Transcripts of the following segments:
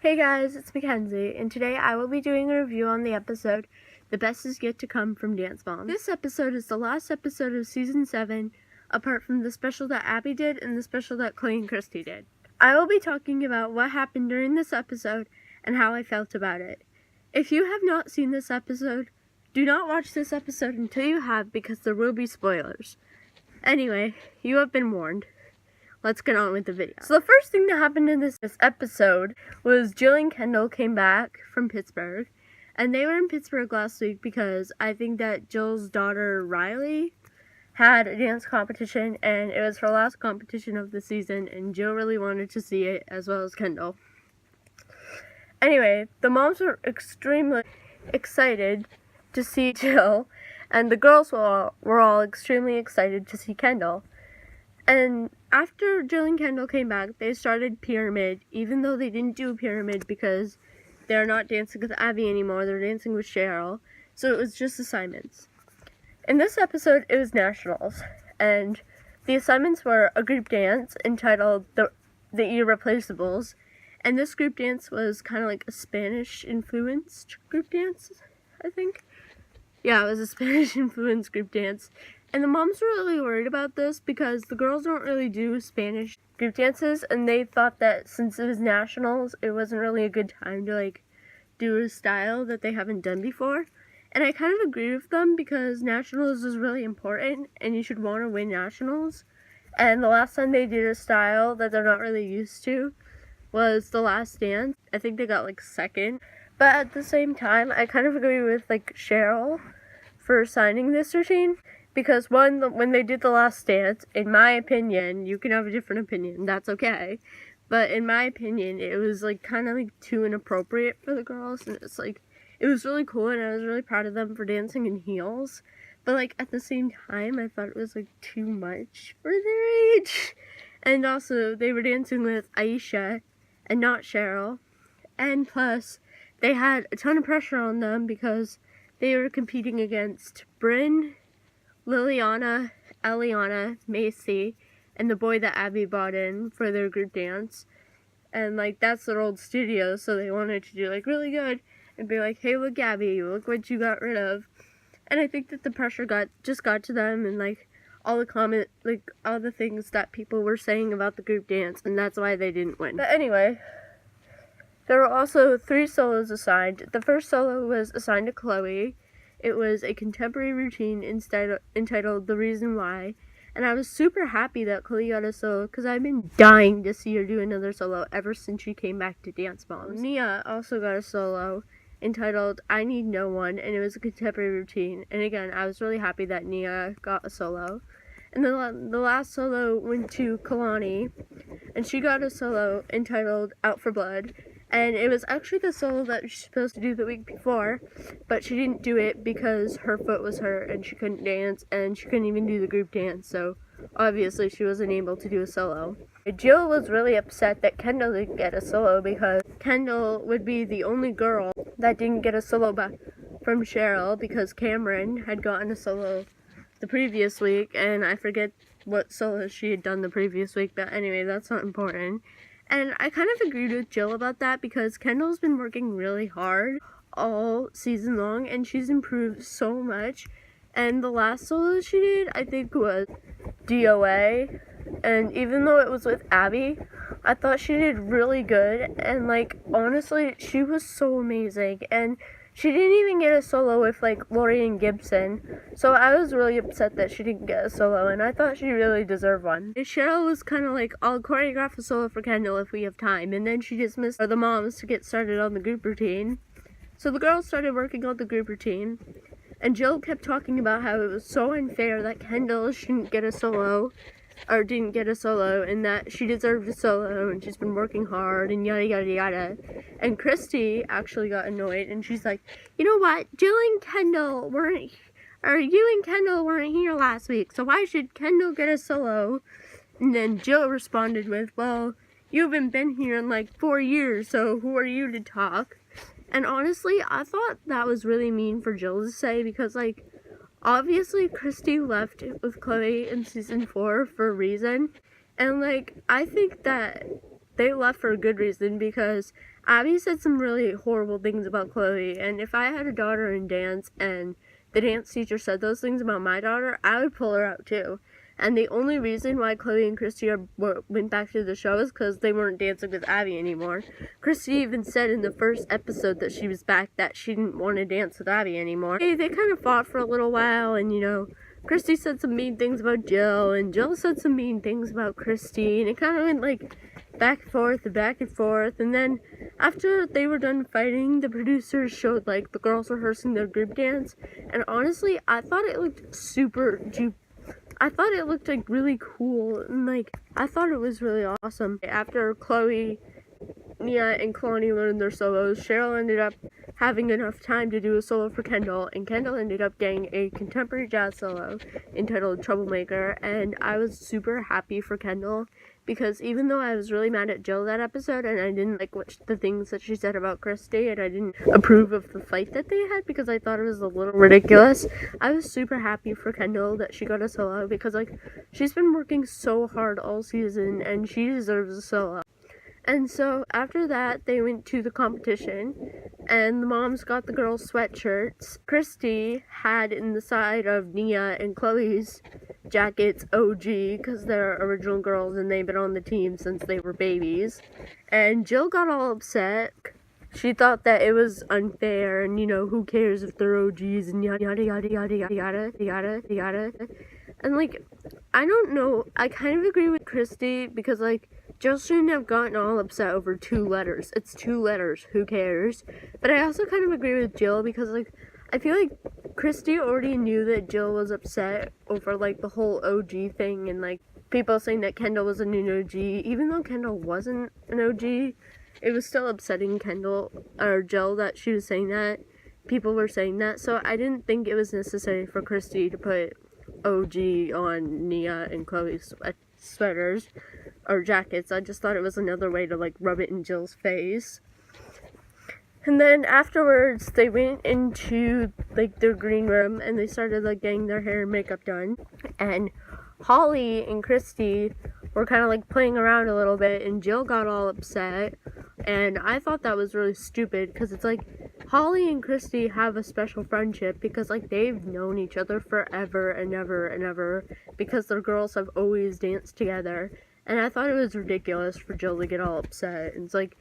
Hey guys, it's Mackenzie, and today I will be doing a review on the episode The Best Is Yet to Come from Dance Moms. This episode is the last episode of Season 7, apart from the special that Abby did and the special that Chloe and Christy did. I will be talking about what happened during this episode and how I felt about it. If you have not seen this episode, do not watch this episode until you have, because there will be spoilers. Anyway, you have been warned. Let's get on with the video. So the first thing that happened in this episode was Jill and Kendall came back from Pittsburgh. And they were in Pittsburgh last week because I think that Jill's daughter, Riley, had a dance competition. And it was her last competition of the season. And Jill really wanted to see it, as well as Kendall. Anyway, the moms were extremely excited to see Jill. And the girls were all extremely excited to see Kendall. And after Jill and Kendall came back, they started Pyramid, even though they didn't do Pyramid because they're not dancing with Abby anymore, they're dancing with Cheryl, so it was just assignments. In this episode, it was Nationals, and the assignments were a group dance entitled The Irreplaceables, and this group dance was kind of like a Spanish-influenced group dance, I think. Yeah, it was a Spanish-influenced group dance. And the moms were really worried about this because the girls don't really do Spanish group dances, and they thought that since it was Nationals, it wasn't really a good time to do a style that they haven't done before. And I kind of agree with them because Nationals is really important and you should want to win Nationals. And the last time they did a style that they're not really used to was The Last Dance. I think they got second. But at the same time, I kind of agree with Cheryl for signing this routine. Because when they did The Last Dance, in my opinion, you can have a different opinion, that's okay. But in my opinion, it was kind of too inappropriate for the girls. And it's it was really cool and I was really proud of them for dancing in heels. But at the same time, I thought it was too much for their age. And also, they were dancing with Aisha and not Cheryl. And plus, they had a ton of pressure on them because they were competing against Bryn, Liliana, Eliana, Macy, and the boy that Abby brought in for their group dance. And that's their old studio, so they wanted to do really good and be hey, look Abby, look what you got rid of. And I think that the pressure just got to them, and all the all the things that people were saying about the group dance, and that's why they didn't win. But anyway, there were also 3 solos assigned. The first solo was assigned to Chloe. It was a contemporary routine entitled The Reason Why, and I was super happy that Chloe got a solo because I've been dying to see her do another solo ever since she came back to Dance Moms. Nia also got a solo entitled I Need No One, and it was a contemporary routine, and again, I was really happy that Nia got a solo. And the last solo went to Kalani, and she got a solo entitled Out for Blood. And it was actually the solo that she was supposed to do the week before, but she didn't do it because her foot was hurt and she couldn't dance, and she couldn't even do the group dance, so obviously she wasn't able to do a solo. Jill was really upset that Kendall didn't get a solo because Kendall would be the only girl that didn't get a solo from Cheryl because Cameron had gotten a solo the previous week, and I forget what solo she had done the previous week, but anyway, that's not important. And I kind of agreed with Jill about that because Kendall's been working really hard all season long and she's improved so much. And the last solo she did, I think, was DOA. And even though it was with Abby, I thought she did really good. And honestly, she was so amazing. And she didn't even get a solo with Lori and Gibson, so I was really upset that she didn't get a solo, and I thought she really deserved one. And Cheryl was kind of I'll choreograph a solo for Kendall if we have time, and then she dismissed the moms to get started on the group routine. So the girls started working on the group routine, and Jill kept talking about how it was so unfair that Kendall shouldn't get a solo, or didn't get a solo, and that she deserved a solo, and she's been working hard, and yada yada yada. And Christy actually got annoyed, and she's you know what, you and Kendall weren't here last week, so why should Kendall get a solo? And then Jill responded with, well, you haven't been here in 4 years, so who are you to talk? And honestly, I thought that was really mean for Jill to say, because obviously, Christy left with Chloe in season 4 for a reason, and I think that they left for a good reason, because Abby said some really horrible things about Chloe, and if I had a daughter in dance and the dance teacher said those things about my daughter, I would pull her out too. And the only reason why Chloe and Christy went back to the show is because they weren't dancing with Abby anymore. Christy even said in the first episode that she was back that she didn't want to dance with Abby anymore. They kind of fought for a little while, and Christy said some mean things about Jill, and Jill said some mean things about Christy, and it kind of went like back and forth, and then after they were done fighting, the producers showed like the girls rehearsing their group dance, and honestly, I thought it looked like really cool, and like I thought it was really awesome. After Chloe, Nia, and Kalani learned their solos, Cheryl ended up having enough time to do a solo for Kendall, and Kendall ended up getting a contemporary jazz solo entitled Troublemaker, and I was super happy for Kendall, because even though I was really mad at Jill that episode, and I didn't like the things that she said about Christy, and I didn't approve of the fight that they had because I thought it was a little ridiculous, I was super happy for Kendall that she got a solo, because like she's been working so hard all season and she deserves a solo. And so after that, they went to the competition, and the moms got the girls' sweatshirts. Christy had in the side of Nia and Chloe's jackets OG, because they're original girls and they've been on the team since they were babies. And Jill got all upset. She thought that it was unfair, and who cares if they're OGs, and yada yada yada yada yada yada yada. And like, I don't know, I kind of agree with Christy, because like, Jill shouldn't have gotten all upset over 2 letters. It's 2 letters, who cares? But I also kind of agree with Jill, because like, I feel like Christy already knew that Jill was upset over like the whole OG thing, and like people saying that Kendall was a new OG. Even though Kendall wasn't an OG, it was still upsetting Jill that she was saying that. People were saying that, so I didn't think it was necessary for Christy to put OG on Nia and Chloe's sweaters or jackets. I just thought it was another way to like rub it in Jill's face. And then afterwards, they went into like their green room and they started like getting their hair and makeup done. And Holly and Christy were kind of like playing around a little bit, and Jill got all upset. And I thought that was really stupid, because it's like Holly and Christy have a special friendship because like they've known each other forever and ever and ever, because their girls have always danced together. And I thought it was ridiculous for Jill to get all upset. And it's like,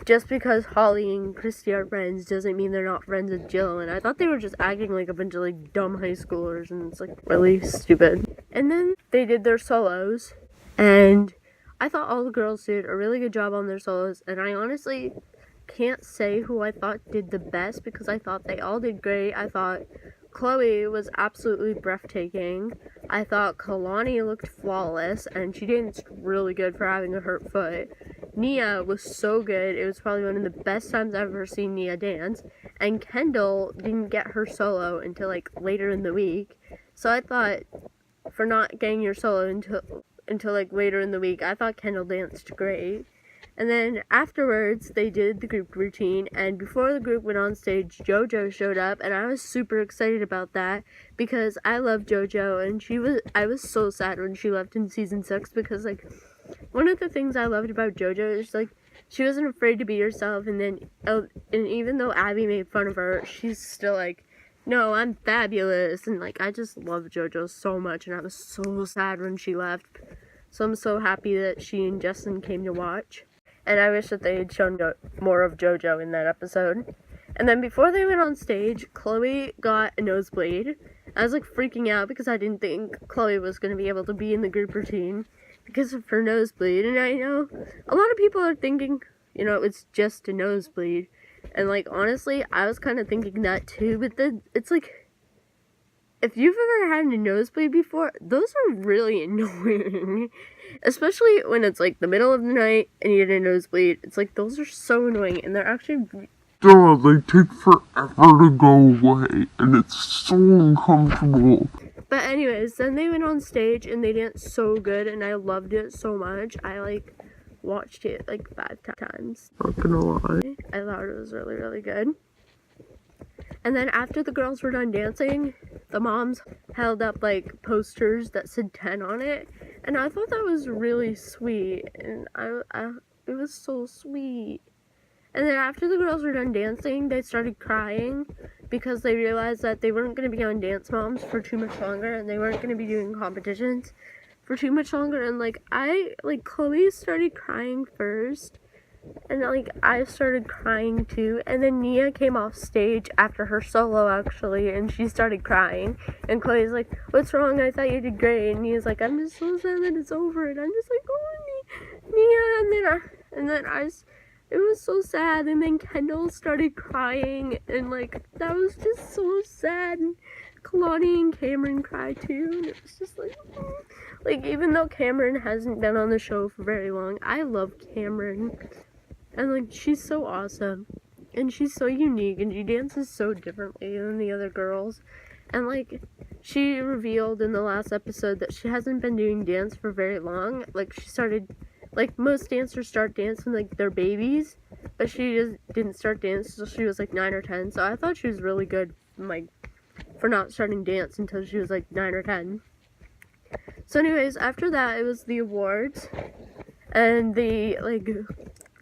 just because Holly and Christy are friends doesn't mean they're not friends with Jill. And I thought they were just acting like a bunch of like dumb high schoolers, and it's like really stupid. And then they did their solos, and I thought all the girls did a really good job on their solos, and I honestly can't say who I thought did the best, because I thought they all did great. I thought Chloe was absolutely breathtaking. I thought Kalani looked flawless, and she danced really good for having a hurt foot. Nia was so good. It was probably one of the best times I've ever seen Nia dance. And Kendall didn't get her solo until like later in the week. So I thought, for not getting your solo until like later in the week, I thought Kendall danced great. And then afterwards, they did the group routine, and before the group went on stage, JoJo showed up, and I was super excited about that, because I love JoJo, and I was so sad when she left in season 6, because like, one of the things I loved about JoJo is like, she wasn't afraid to be herself, and even though Abby made fun of her, she's still like, no, I'm fabulous, and like, I just love JoJo so much, and I was so sad when she left, so I'm so happy that she and Justin came to watch. And I wish that they had shown more of JoJo in that episode. And then before they went on stage, Chloe got a nosebleed. I was like freaking out because I didn't think Chloe was going to be able to be in the group routine because of her nosebleed. And I know a lot of people are thinking, it's just a nosebleed. And like, honestly, I was kind of thinking that too. But it's like, if you've ever had a nosebleed before, those are really annoying. Especially when it's like the middle of the night and you get a nosebleed. It's like, those are so annoying, and they're actually... they take forever to go away, and it's so uncomfortable. But anyways, then they went on stage and they danced so good, and I loved it so much. I like watched it like 5 times. Not gonna lie. I thought it was really, really good. And then after the girls were done dancing, the moms held up like posters that said 10 on it. And I thought that was really sweet, and it was so sweet. And then after the girls were done dancing, they started crying because they realized that they weren't going to be on Dance Moms for too much longer, and they weren't going to be doing competitions for too much longer. And Chloe started crying first, and I started crying too. And then Nia came off stage after her solo actually, and she started crying. And Chloe's like, "What's wrong? I thought you did great." And Nia's like, "I'm just so sad that it's over." And I'm just like, "Oh, Nia." And then it was so sad. And then Kendall started crying, and that was just so sad. And Kalani and Cameron cried too, and it was just even though Cameron hasn't been on the show for very long, I love Cameron. And she's so awesome, and she's so unique, and she dances so differently than the other girls. And she revealed in the last episode that she hasn't been doing dance for very long. She started, most dancers start dance when they're babies, but she just didn't start dance until she was 9 or 10. So I thought she was really good, for not starting dance until she was 9 or 10. So anyways, after that it was the awards, and the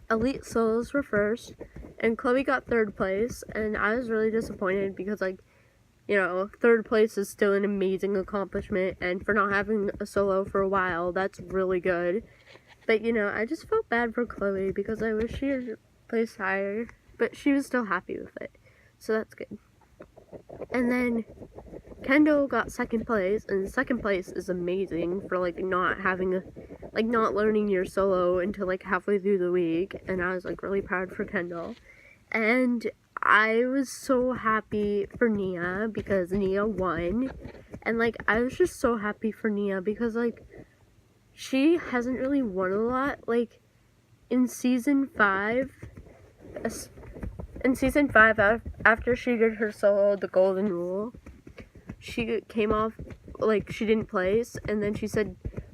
elite solos were first, and Chloe got 3rd place, and I was really disappointed because 3rd place is still an amazing accomplishment, and for not having a solo for a while, that's really good. But I just felt bad for Chloe because I wish she had placed higher, but she was still happy with it, so that's good. And then Kendall got 2nd place, and 2nd place is amazing for not having not learning your solo until halfway through the week, and I was really proud for Kendall. And I was so happy for Nia because Nia won, and I was just so happy for Nia because she hasn't really won a lot. In season 5, after she did her solo, The Golden Rule, she came off, she didn't place, and then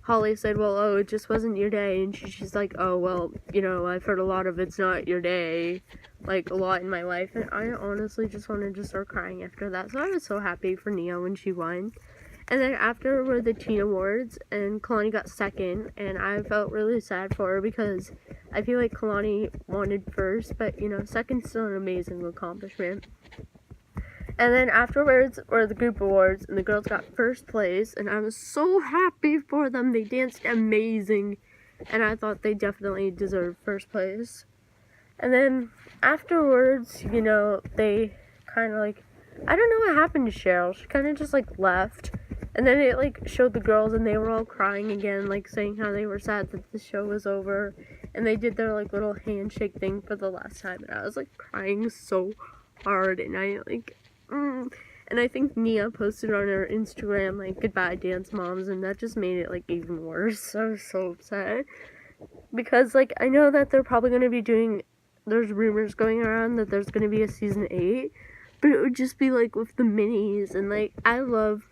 Holly said, "Well, oh, it just wasn't your day," and she's like, "Oh, well, I've heard a lot of it's not your day, a lot in my life," and I honestly just wanted to start crying after that, so I was so happy for Nia when she won. And then after were the teen awards, and Kalani got 2nd, and I felt really sad for her because I feel like Kalani wanted 1st, but 2nd's still an amazing accomplishment. And then afterwards were the group awards, and the girls got 1st place, and I was so happy for them. They danced amazing, and I thought they definitely deserved 1st place. And then afterwards, they kind of I don't know what happened to Cheryl. She kind of just left. And then it showed the girls, and they were all crying again, saying how they were sad that the show was over. And they did their little handshake thing for the last time, and I was crying so hard. And and I think Nia posted on her Instagram "Goodbye Dance Moms," and that just made it even worse. I was so upset because I know that they're probably going to be there's rumors going around that there's going to be a season 8, but it would just be with the minis, and I love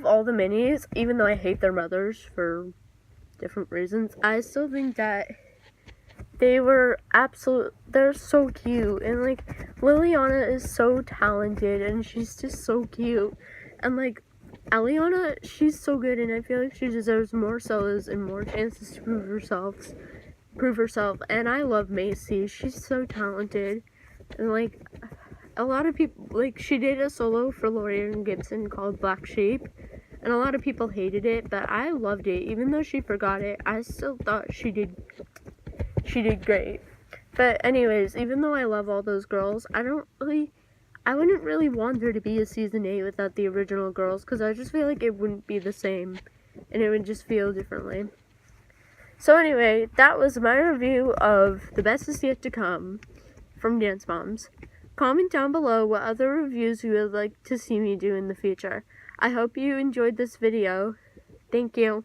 all the minis, even though I hate their mothers for different reasons. I still think that they're so cute, and Liliana is so talented, and she's just so cute, and Eliana, she's so good, and I feel like she deserves more solos and more chances to prove herself. And I love Macy, she's so talented, and a lot of people, she did a solo for Laurieann Gibson called Black Sheep, and a lot of people hated it, but I loved it. Even though she forgot it, I still thought she did great. But anyways, even though I love all those girls, I wouldn't really want there to be a season 8 without the original girls, because I just feel it wouldn't be the same, and it would just feel differently. So anyway, that was my review of The Best Is Yet to Come from Dance Moms. Comment down below what other reviews you would like to see me do in the future. I hope you enjoyed this video. Thank you.